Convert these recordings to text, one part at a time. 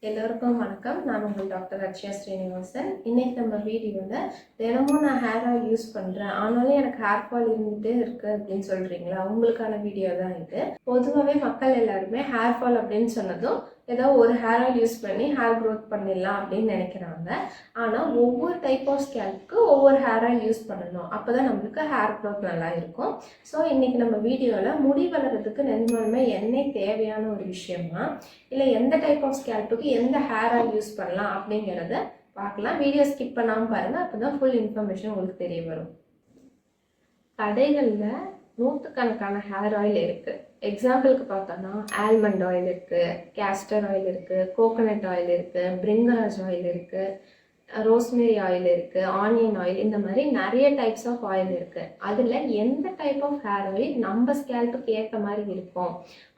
எல்லோருக்கும் வணக்கம். நான் உங்கள் டாக்டர் அக்ஷயா ஸ்ரீனிவாசன். இன்னைக்கு நம்ம வீடியோவில் தினமும் நான் ஹேர் ஆயில் யூஸ் பண்ணுறேன், ஆனாலும் எனக்கு ஹேர் ஃபால் இருந்துகிட்டே இருக்குது அப்படின்னு சொல்கிறீங்களா, உங்களுக்கான வீடியோ தான் இது. பொதுவாகவே மக்கள் எல்லாருமே ஹேர் ஃபால் அப்படின்னு சொன்னதும் ஏதோ ஒரு ஹேர் ஆயில் யூஸ் பண்ணி ஹேர் க்ரோத் பண்ணிடலாம் அப்படின்னு நினைக்கிறாங்க. ஆனால் ஒவ்வொரு டைப் ஆஃப் ஸ்கேல்ப்க்கு ஒவ்வொரு ஹேர் ஆயில் யூஸ் பண்ணணும், அப்போ தான் நம்மளுக்கு ஹேர் க்ரோத் நல்லா இருக்கும். ஸோ இன்றைக்கி நம்ம வீடியோவில் முடி வளர்கிறதுக்கு நிஜமாலுமே எண்ணெய் தேவையான ஒரு விஷயமா, இல்லை எந்த டைப் ஆஃப் ஸ்கேல்ப்புக்கு எந்த ஹேர் ஆயில் யூஸ் பண்ணலாம் அப்படிங்கிறத பார்க்கலாம். வீடியோ ஸ்கிப் பண்ணாமல் பாருங்கள், அப்போ தான் ஃபுல் இன்ஃபர்மேஷன் உங்களுக்கு தெரிய வரும். கடைகளில் நூற்றுக்கணக்கான ஹேர் ஆயில் இருக்குது. எக்ஸாம்பிளுக்கு பார்த்தோன்னா ஆல்மண்ட் ஆயில் இருக்குது, கேஸ்டர் ஆயில் இருக்குது, கோகோனட் ஆயில் இருக்குது, பிரிங்கராஜ் ஆயில் இருக்குது, ரோஸ்மேரி ஆயில் இருக்குது, ஆனியன் ஆயில், இந்த மாதிரி நிறைய டைப்ஸ் ஆஃப் ஆயில் இருக்குது. அதில் எந்த டைப் ஆஃப் ஹேர் ஆயில் நம்ம ஸ்கேல்ப்புக்கு ஏற்ற மாதிரி இருக்கும்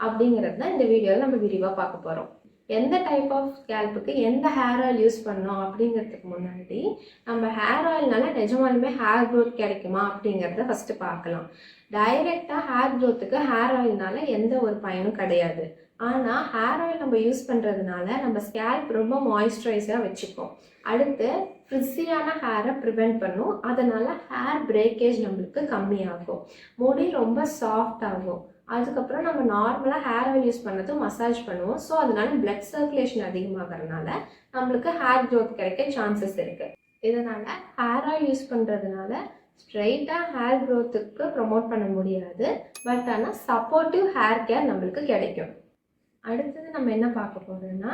அப்படிங்கிறது தான் இந்த வீடியோவில் நம்ம விரிவாக பார்க்க போகிறோம். எந்த டைப் ஆஃப் ஸ்கேல்ப்புக்கு எந்த ஹேர் ஆயில் யூஸ் பண்ணோம் அப்படிங்கிறதுக்கு முன்னாடி நம்ம ஹேர் ஆயில்னால நிஜமாலுமே ஹேர் க்ரோத் கிடைக்குமா அப்படிங்கிறத ஃபஸ்ட்டு பார்க்கலாம். டைரெக்டாக ஹேர் க்ரோத்துக்கு ஹேர் ஆயில்னால எந்த ஒரு பயனும் கிடையாது. ஆனால் ஹேர் ஆயில் நம்ம யூஸ் பண்ணுறதுனால நம்ம ஸ்கேல்ப் ரொம்ப மாய்ஸ்சரைஸாக வச்சுக்கும். அடுத்து ஃப்ரிஸியான ஹேரை ப்ரிவெண்ட் பண்ணும், அதனால் ஹேர் பிரேக்கேஜ் நம்மளுக்கு கம்மியாகும், முடி ரொம்ப சாஃப்ட் ஆகும். அதுக்கப்புறம் நம்ம நார்மலாக ஹேர் ஆயில் யூஸ் பண்ணதும் மசாஜ் பண்ணுவோம். ஸோ அதனால பிளட் சர்க்குலேஷன் அதிகமாகறதுனால நம்மளுக்கு ஹேர் க்ரோத் கிடைக்க சான்சஸ் இருக்குது. இதனால் ஹேர் ஆயில் யூஸ் பண்ணுறதுனால ஸ்ட்ரெயிட்டாக ஹேர் க்ரோத்துக்கு ப்ரொமோட் பண்ண முடியாது, பட் ஆனால் சப்போர்ட்டிவ் ஹேர் கேர் நம்மளுக்கு கிடைக்கும். அடுத்தது நம்ம என்ன பார்க்க போகிறோம்னா,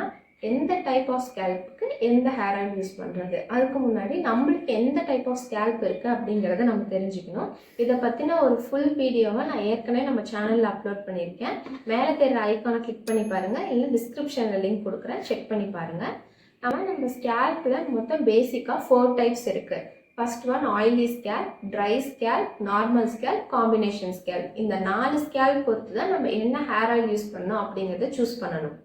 எந்த டைப் ஆஃப் ஸ்கேல்ப்புக்கு எந்த ஹேர் ஆயில் யூஸ் பண்ணுறது. அதுக்கு முன்னாடி நம்மளுக்கு எந்த டைப் ஆஃப் ஸ்கேல்ப் இருக்குது அப்படிங்கிறத நம்ம தெரிஞ்சுக்கணும். இதை பற்றின ஒரு ஃபுல் வீடியோவை நான் ஏற்கனவே நம்ம சேனலில் அப்லோட் பண்ணியிருக்கேன். மேலே தெரிகிற ஐக்கானை கிளிக் பண்ணி பாருங்கள், இல்லை டிஸ்கிரிப்ஷனில் லிங்க் கொடுக்குறேன், செக் பண்ணி பாருங்கள். நம்ம ஸ்கேல்ப்பில் மொத்தம் பேசிக்காக 4 டைப்ஸ் இருக்குது. First one oily scalp, try scalp, normal scalp, combination scalp. இந்த 4 ஸ்கேல்ப் பொறுத்து தான் நம்ம என்ன ஹேர் ஆயில் யூஸ் பண்ணோம் அப்படிங்கிறத சூஸ் பண்ணணும்.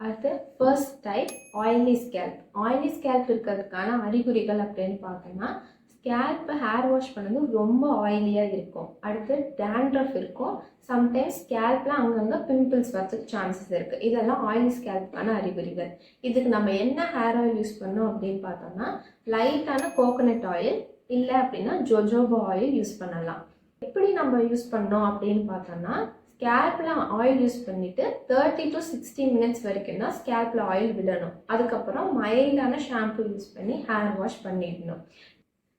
அடுத்து first type oily scalp. Oily scalp இருக்கிறதுக்கான அறிகுறிகள் அப்படின்னு பார்த்தோம்னா, ஸ்கேல்ப்பை ஹேர் வாஷ் பண்ணது ரொம்ப ஆயிலியாக இருக்கும். அடுத்து டேண்ட்ரஃப் இருக்கும், சம்டைம்ஸ் ஸ்கேல்ப்பில் அங்கங்கே பிம்பிள்ஸ் வரதுக்கு சான்சஸ் இருக்குது. இதெல்லாம் ஆயிலி ஸ்கேல்ப்புக்கான அறிகுறிகள். இதுக்கு நம்ம என்ன ஹேர் ஆயில் யூஸ் பண்ணோம் அப்படின்னு பார்த்தோம்னா, லைட்டான கோகோனட் ஆயில், இல்லை அப்படின்னா ஜோஜோபா ஆயில் யூஸ் பண்ணலாம். எப்படி நம்ம யூஸ் பண்ணோம் அப்படின்னு பார்த்தோம்னா, ஸ்கேல்ப்பில் ஆயில் யூஸ் பண்ணிவிட்டு 30 to 60 minutes வரைக்கும் தான் ஸ்கேல்ப்பில் ஆயில் விடணும். அதுக்கப்புறம் மைல்டான ஷாம்பு யூஸ் பண்ணி ஹேர் வாஷ் பண்ணிடணும்.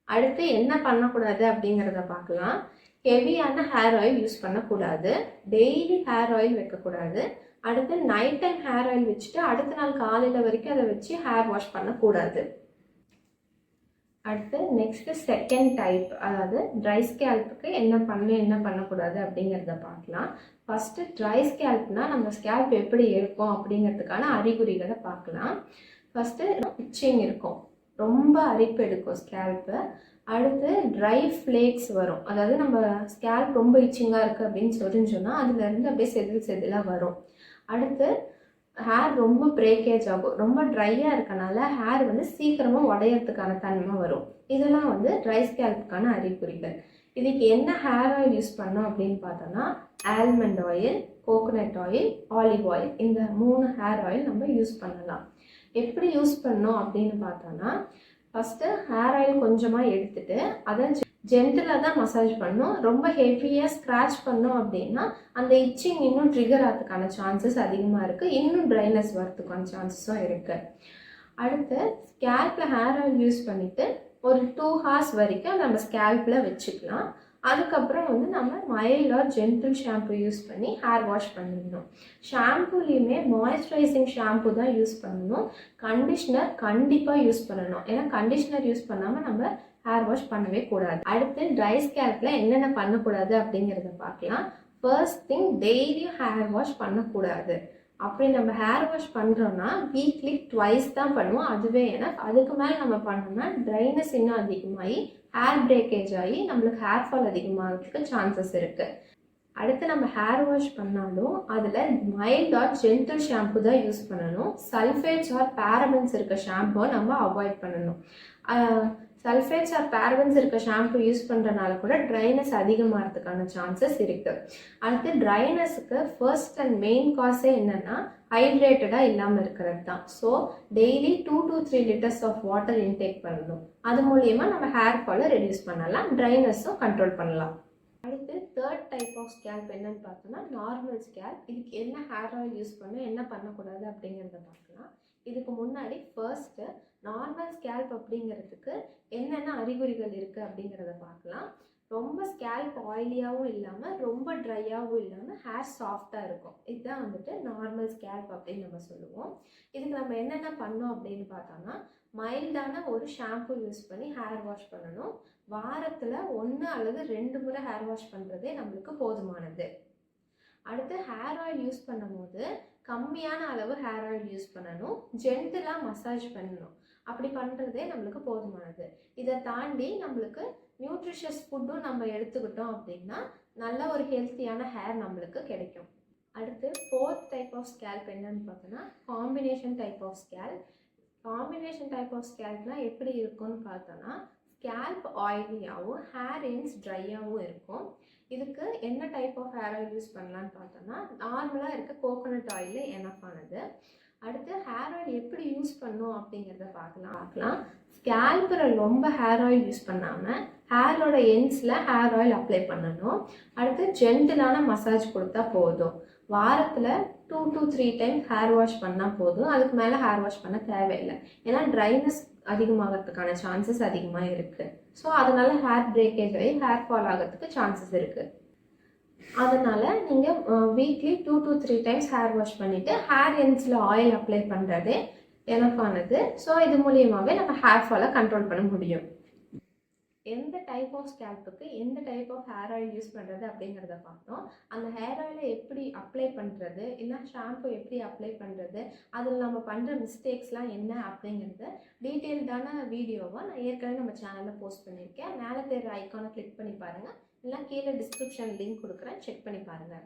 அடுத்து என்ன பண்ணக்கூடாது அப்படிங்கிறத பார்க்கலாம். ஹெவியான ஹேர் ஆயில் யூஸ் பண்ணக்கூடாது, டெய்லி ஹேர் ஆயில் வைக்கக்கூடாது. அடுத்து நைட் டைம் ஹேர் ஆயில் வச்சுட்டு அடுத்த நாள் காலையில் வரைக்கும் அதை வச்சு ஹேர் வாஷ் பண்ணக்கூடாது. அடுத்து நெக்ஸ்ட்டு செகண்ட் டைப், அதாவது ட்ரை ஸ்கேல்ப்புக்கு என்ன பண்ணக்கூடாது அப்படிங்கிறத பார்க்கலாம். ஃபஸ்ட்டு ட்ரை ஸ்கேல்ப்னால் நம்ம ஸ்கேல்ப் எப்படி இருக்கும் அப்படிங்கிறதுக்கான அறிகுறிகளை பார்க்கலாம். ஃபஸ்ட்டு இச்சிங் இருக்கும், ரொம்ப அரிப்பு எடுக்கும் ஸ்கேல்ப்பு. அடுத்து ட்ரை ஃப்ளேக்ஸ் வரும், அதாவது நம்ம ஸ்கேல்ப் ரொம்ப இச்சிங்காக இருக்குது அப்படின்னு சொன்னால் அதுலேருந்து அப்படியே செதிலாக வரும். அடுத்து ஹேர் ரொம்ப பிரேக்கேஜ் ஆகும், ரொம்ப ட்ரையாக இருக்கனால ஹேர் சீக்கிரமாக உடையறதுக்கான தன்மை வரும். இதெல்லாம் ட்ரை ஸ்கேல்ப்புக்கான அறிகுறிகள். இதுக்கு என்ன ஹேர் ஆயில் யூஸ் பண்ணோம் அப்படின்னு பார்த்தோன்னா, almond oil, coconut oil, olive oil, இந்த 3 ஹேர் ஆயில் நம்ம யூஸ் பண்ணலாம். எப்படி யூஸ் பண்ணோம் அப்படின்னு பார்த்தோன்னா, ஃபஸ்ட்டு ஹேர் ஆயில் கொஞ்சமாக எடுத்துகிட்டு அதை ஜென்டிலாக தான் மசாஜ் பண்ணோம். ரொம்ப ஹெவியாக ஸ்க்ராட்ச் பண்ணோம் அப்படின்னா அந்த இச்சிங் இன்னும் ட்ரிகர் ஆகிறதுக்கான சான்சஸ் அதிகமாக இருக்குது, இன்னும் ட்ரைனஸ் வரதுக்கான சான்சஸும் இருக்குது. அடுத்து ஸ்கேல்ப்பில் ஹேர் ஆயில் யூஸ் பண்ணிவிட்டு ஒரு 2 hours வரைக்கும் நம்ம ஸ்கேல்ப்பில் வச்சுக்கலாம். அதுக்கப்புறம் நம்ம mild or gentle shampoo use பண்ணி ஹேர் வாஷ் பண்ணிடணும். ஷாம்புலேயுமே மாய்ஸ்சரைசிங் ஷாம்பு தான் யூஸ் பண்ணணும், கண்டிஷ்னர் கண்டிப்பாக யூஸ் பண்ணணும். ஏன்னா கண்டிஷ்னர் யூஸ் பண்ணாமல் நம்ம ஹேர் வாஷ் பண்ணவே கூடாது. அடுத்து ட்ரை ஸ்கேல்ப்பில் என்னென்ன பண்ணக்கூடாது அப்படிங்கிறத பார்க்கலாம். ஃபர்ஸ்ட் திங், டெய்லியும் ஹேர் வாஷ் பண்ணக்கூடாது. அப்படி நம்ம ஹேர் வாஷ் பண்ணுறோன்னா வீக்லி 2 தான் பண்ணுவோம், அதுவே. ஏன்னா அதுக்கு மேலே நம்ம பண்ணோம்னா ட்ரைனஸ் இன்னும் அதிகமாகி ஹேர் பிரேக்கேஜ் ஆகி நம்மளுக்கு ஹேர் ஃபால் அதிகமாகிறதுக்கு சான்சஸ் இருக்குது. அடுத்து நம்ம ஹேர் வாஷ் பண்ணாலும் அதில் மைல்ட் ஆர் ஜென்டில் ஷாம்பு தான் யூஸ் பண்ணணும். சல்ஃபேட்ஸ் ஆர் பேரபன்ஸ் இருக்க ஷாம்புவை நம்ம அவாய்ட் பண்ணணும். சல்ஃபேட்ஸ் ஆர் பேரபன்ஸ் இருக்க ஷாம்பு யூஸ் பண்ணுறனால கூட ட்ரைனஸ் அதிகமாகிறதுக்கான சான்சஸ் இருக்குது. அடுத்து ட்ரைனஸுக்கு ஃபர்ஸ்ட் அண்ட் மெயின் காஸே என்னென்னா ஹைட்ரேட்டடாக இல்லாமல் இருக்கிறது தான். So daily 2 to 3 liters of water intake பண்ணணும். அது மூலயமா நம்ம ஹேர் ஃபாலை ரெடியூஸ் பண்ணலாம், ட்ரைனஸும் கண்ட்ரோல் பண்ணலாம். அடுத்து தேர்ட் டைப் ஆஃப் ஸ்கேல்ப் என்னன்னு பார்த்தோம்னா நார்மல் ஸ்கேல்ப். இதுக்கு என்ன ஹேர் ஆயில் யூஸ் பண்ணணும், என்ன பண்ணக்கூடாது அப்படிங்கிறத பார்க்கலாம். இதுக்கு முன்னாடி ஃபர்ஸ்ட்டு நார்மல் ஸ்கேல்ப் அப்படிங்கிறதுக்கு என்னென்ன அறிகுறிகள் இருக்குது அப்படிங்கிறத பார்க்கலாம். ரொம்ப ஸ்கேல்ப் ஆயிலியாகவும் இல்லாமல் ரொம்ப ட்ரையாகவும் இல்லாமல் ஹேர் சாஃப்டாக இருக்கும். இதுதான் வந்துட்டு நார்மல் ஸ்கேல்ப் அப்படின்னு நம்ம சொல்லுவோம். இதுக்கு நம்ம என்னென்ன பண்ணோம் அப்படின்னு பார்த்தோம்னா மைல்டான ஒரு ஷாம்பு யூஸ் பண்ணி ஹேர் வாஷ் பண்ணணும். வாரத்தில் 1 அல்லது 2 முறை ஹேர் வாஷ் பண்ணுறதே நம்மளுக்கு போதுமானது. அடுத்து ஹேர் ஆயில் யூஸ் பண்ணும்போது கம்மியான அளவு ஹேர் ஆயில் யூஸ் பண்ணணும், ஜென்டிலாக மசாஜ் பண்ணணும். அப்படி பண்ணுறதே நம்மளுக்கு போதுமானது. இதை தாண்டி நம்மளுக்கு நியூட்ரிஷியஸ் ஃபுட்டும் நம்ம எடுத்துக்கிட்டோம் அப்படின்னா நல்ல ஒரு ஹெல்த்தியான ஹேர் நம்மளுக்கு கிடைக்கும். அடுத்து ஃபோர்த் டைப் ஆஃப் ஸ்கேல்ப் என்னன்னு பார்த்தோன்னா combination type of scalp. Combination type of ஸ்கேல்ப்னால் எப்படி இருக்கும்னு பார்த்தோன்னா ஸ்கேல்ப் ஆயிலியாகவும் ஹேர் எண்ட்ஸ் ட்ரையாகவும் இருக்கும். இதுக்கு என்ன type of hair oil use பண்ணலான்னு பார்த்தோன்னா நார்மலாக இருக்க கோகோனட் ஆயில் எனஃபானது. அடுத்து ஹேர் ஆயில் எப்படி யூஸ் பண்ணணும் அப்படிங்கிறத பார்க்கலாம். ஸ்கேல்பில் ரொம்ப ஹேர் ஆயில் யூஸ் பண்ணாமல் ஹேரோட எண்ட்ஸில் ஹேர் ஆயில் அப்ளை பண்ணணும். அடுத்து ஜென்டிலான மசாஜ் கொடுத்தா போதும். வாரத்தில் 2 to 3 டைம்ஸ் ஹேர் வாஷ் பண்ணால் போதும். அதுக்கு மேலே ஹேர் வாஷ் பண்ண தேவையில்லை. ஏன்னா ட்ரைனஸ் அதிகமாகிறதுக்கான சான்சஸ் அதிகமாக இருக்குது. ஸோ அதனால் ஹேர் பிரேக்கேஜ் ஆகி ஹேர் ஃபால் ஆகிறதுக்கு சான்சஸ் இருக்குது. அதனால் நீங்கள் weekly 2 to 3 times hair wash பண்ணிவிட்டு ஹேர் எண்ட்ஸில் ஆயில் அப்ளை பண்ணுறதே எனஃபானது. ஸோ இது மூலியமாகவே நம்ம ஹேர் ஃபாலை கண்ட்ரோல் பண்ண முடியும். எந்த டைப் ஆஃப் ஸ்கேல்ப்புக்கு எந்த type of hair oil use பண்ணுறது அப்படிங்கிறத பார்த்தோம். அந்த ஹேர் ஆயிலை எப்படி அப்ளை பண்ணுறது, இல்லை ஷாம்பு எப்படி அப்ளை பண்ணுறது, அதில் நம்ம பண்ணுற மிஸ்டேக்ஸ்லாம் என்ன அப்படிங்கிறது டீட்டெயில்டான வீடியோவை நான் ஏற்கனவே நம்ம சேனலில் போஸ்ட் பண்ணியிருக்கேன். மேலே தெரிகிற ஐக்கானை கிளிக் பண்ணி பாருங்கள், இல்லை கீழே டிஸ்கிரிப்ஷன் லிங்க் கொடுக்குறேன், செக் பண்ணி பாருங்கள்.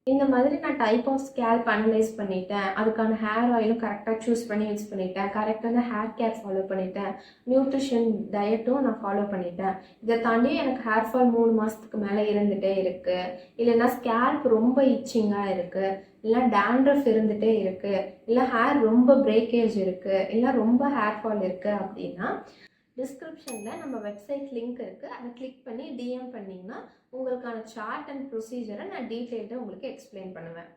இந்த மாதிரி நான் டைப் ஆஃப் ஸ்கேல்ப் அனலைஸ் பண்ணிட்டேன், அதுக்கான ஹேர் ஆயிலும் கரெக்டாக சூஸ் பண்ணி யூஸ் பண்ணிட்டேன், கரெக்டான ஹேர் கேர் ஃபாலோ பண்ணிட்டேன், நியூட்ரிஷன் டயட்டும் நான் ஃபாலோ பண்ணிட்டேன். இதை தாண்டி எனக்கு ஹேர் ஃபால் 3 மாதத்துக்கு மேலே இருந்துகிட்டே இருக்குது, இல்லைன்னா ஸ்கேல்ப் ரொம்ப இச்சிங்காக இருக்குது, இல்லை டேண்ட்ரஃப் இருந்துகிட்டே இருக்குது, இல்லை ஹேர் ரொம்ப பிரேக்கேஜ் இருக்குது, இல்லை ரொம்ப ஹேர் ஃபால் இருக்குது அப்படின்னா டிஸ்கிரிப்ஷனில் நம்ம வெப்சைட் லிங்க் இருக்குது. அதை கிளிக் பண்ணி டிஎம் பண்ணிங்கன்னா உங்களுக்கான சார்ட் அண்ட் ப்ரொசீஜரை நான் டீட்டெயில்டாக உங்களுக்கு எக்ஸ்பிளைன் பண்ணுவேன்.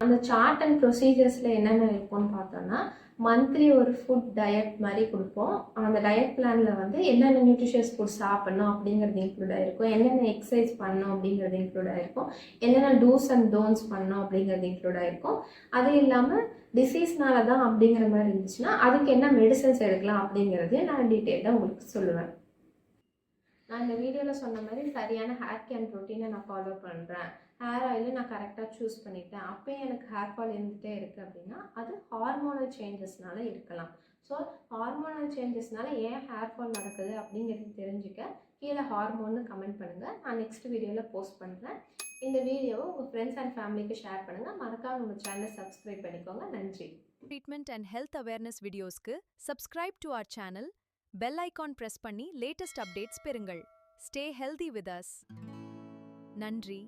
அந்த சார்ட் அண்ட் ப்ரொசீஜர்ஸில் என்னென்ன இருக்கும்னு பார்த்தோன்னா மந்த்லி ஒரு ஃபுட் டயட் மாதிரி கொடுப்போம். அந்த டயட் பிளானில் வந்து என்னென்ன நியூட்ரிஷியஸ் ஃபுட் சாப்பிட்ணும் அப்படிங்கிறது இன்க்ளூட் ஆகிருக்கும், என்னென்ன எக்ஸசைஸ் பண்ணணும் அப்படிங்கிறது இன்க்ளூட் ஆகிருக்கும், என்னென்ன டூஸ் அண்ட் டோன்ட்ஸ் பண்ணணும் அப்படிங்கிறது இன்க்ளூட் ஆகிருக்கும். அது இல்லாமல் டிசீஸ்னால தான் அப்படிங்கிற மாதிரி இருந்துச்சுன்னா அதுக்கு என்ன மெடிசன்ஸ் எடுக்கலாம் அப்படிங்கிறதையும் நான் டீட்டெயிலாக உங்களுக்கு சொல்லுவேன். நான் இந்த வீடியோவில் சொன்ன மாதிரி சரியான ஹேர் கேர் ரொட்டீனை நான் ஃபாலோ பண்ணுறேன், ஹேர் ஆயிலும் நான் கரெக்டாக சூஸ் பண்ணிட்டேன், அப்போயும் எனக்கு ஹேர் ஃபால் இருந்துகிட்டே இருக்குது அப்படின்னா அது ஹார்மோனல் சேஞ்சஸ்னால இருக்கலாம். ஸோ ஹார்மோனல் சேஞ்சஸ்னால ஏன் ஹேர் ஃபால் நடக்குது அப்படிங்கிறது தெரிஞ்சுக்க கீழே ஹார்மோன்னு கமெண்ட் பண்ணுங்கள். நான் நெக்ஸ்ட் வீடியோவில் போஸ்ட் பண்ணுறேன். இந்த வீடியோவை உங்கள் ஃப்ரெண்ட்ஸ் அண்ட் ஃபேமிலிக்கு ஷேர் பண்ணுங்கள். மறக்காம நம்ம சேனலை சப்ஸ்கிரைப் பண்ணிக்கோங்க. நன்றி. ட்ரீட்மெண்ட் அண்ட் ஹெல்த் அவேர்னஸ் வீடியோஸ்க்கு சப்ஸ்கிரைப் டு our சேனல், பெல் ஐகான் பிரஸ் பண்ணி லேட்டஸ்ட் அப்டேட்ஸ் பெறுங்கள். Stay healthy with us. நன்றி.